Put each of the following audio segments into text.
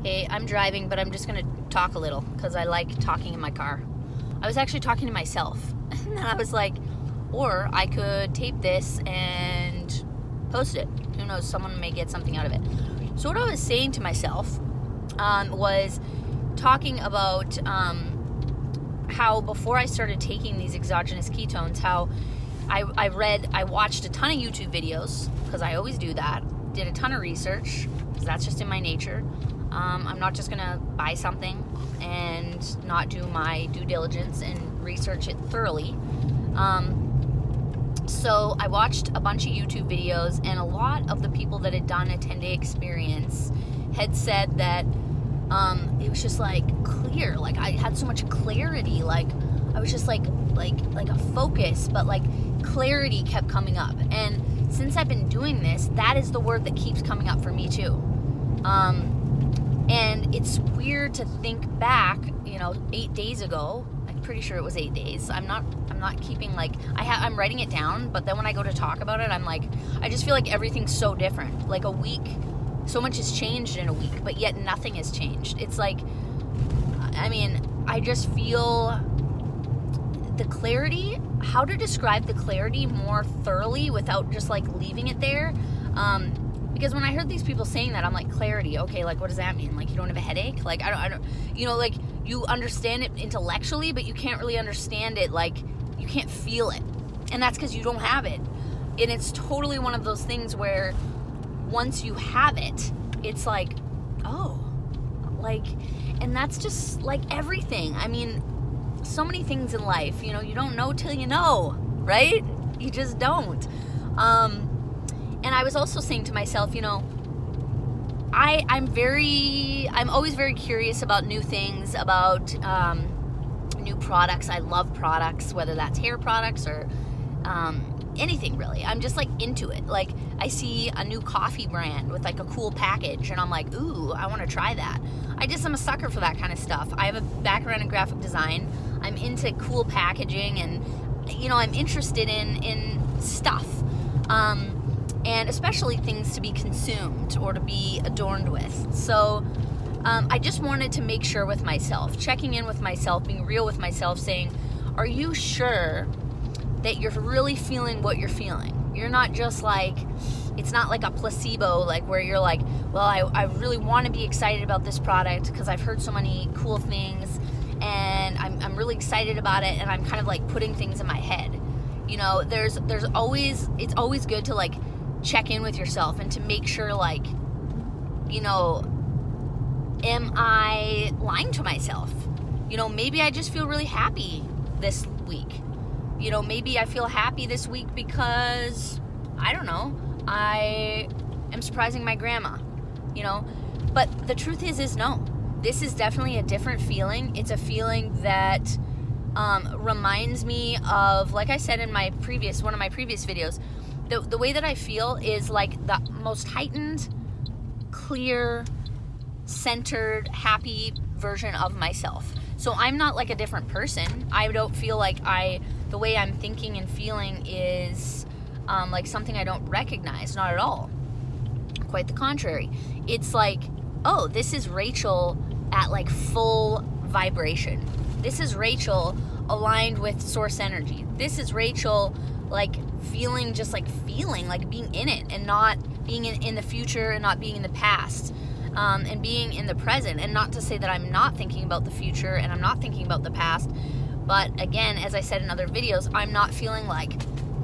Hey, I'm driving, but I'm just gonna talk a little because I like talking in my car. I was actually talking to myself, and then I was like, or I could tape this and post it. Who knows, someone may get something out of it. So what I was saying to myself was talking about how before I started taking these exogenous ketones, how I watched a ton of YouTube videos, because I always do that, did a ton of research, because that's just in my nature. I'm not just gonna buy something and not do my due diligence and research it thoroughly. So I watched a bunch of YouTube videos, and a lot of the people that had done a 10-day experience had said that it was just like clear, like I had so much clarity, like I was just like a focus, but like clarity kept coming up. And since I've been doing this, that is the word that keeps coming up for me too. And it's weird to think back, 8 days ago. I'm pretty sure it was 8 days. I'm not keeping, like, I'm writing it down, but then when I go to talk about it, I'm like, I just feel like everything's so different. Like a week, so much has changed in a week, but yet nothing has changed. It's like, I just feel the clarity, how to describe the clarity more thoroughly without just like leaving it there. Because when I heard these people saying that, I'm like, clarity, okay, like what does that mean? Like you don't have a headache? Like I don't, like you understand it intellectually, but you can't really understand it, like you can't feel it. And that's because you don't have it. And it's totally one of those things where once you have it, it's like, oh, like, and that's just like everything. So many things in life, you don't know till you know, right? You just don't. And I was also saying to myself, I'm always very curious about new things, about new products. I love products, whether that's hair products or anything really. I'm just like into it. Like I see a new coffee brand with like a cool package and I'm like, ooh, I want to try that. I'm a sucker for that kind of stuff. I have a background in graphic design. I'm into cool packaging and, I'm interested in stuff. And especially things to be consumed or to be adorned with. So I just wanted to make sure with myself, checking in with myself, being real with myself, saying, are you sure that you're really feeling what you're feeling? You're not just like, it's not like a placebo, like where you're like, well, I really want to be excited about this product because I've heard so many cool things and I'm really excited about it, and I'm kind of like putting things in my head. It's always good to like check in with yourself and to make sure, like, am I lying to myself? Maybe I just feel really happy this week. Maybe I feel happy this week because, I don't know, I am surprising my grandma, But the truth is no. This is definitely a different feeling. It's a feeling that reminds me of, like I said in one of my previous videos, the way that I feel is like the most heightened, clear, centered, happy version of myself. So I'm not like a different person. I don't feel like the way I'm thinking and feeling is like something I don't recognize. Not at all. Quite the contrary. It's like, oh, this is Rachel at like full vibration. This is Rachel aligned with source energy. This is Rachel like feeling like being in it and not being in the future and not being in the past, and being in the present. And not to say that I'm not thinking about the future and I'm not thinking about the past, but again, as I said in other videos, I'm not feeling like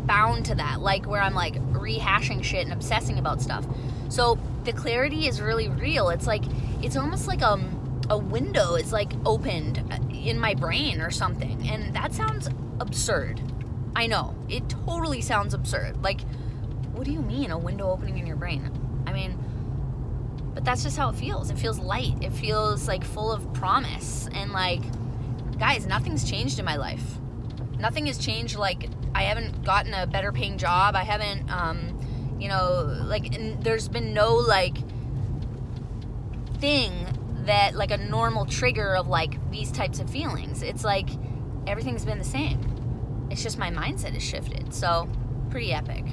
bound to that, like where I'm like rehashing shit and obsessing about stuff. So the clarity is really real. It's like, it's almost like a window is like opened in my brain or something, and that sounds absurd. I know, it totally sounds absurd. Like, what do you mean, a window opening in your brain? But that's just how it feels. It feels light. It feels like full of promise. And like, guys, nothing's changed in my life. Nothing has changed. Like, I haven't gotten a better paying job. I haven't, there's been no like thing that like a normal trigger of like these types of feelings. It's like everything's been the same. It's just my mindset has shifted. So pretty epic.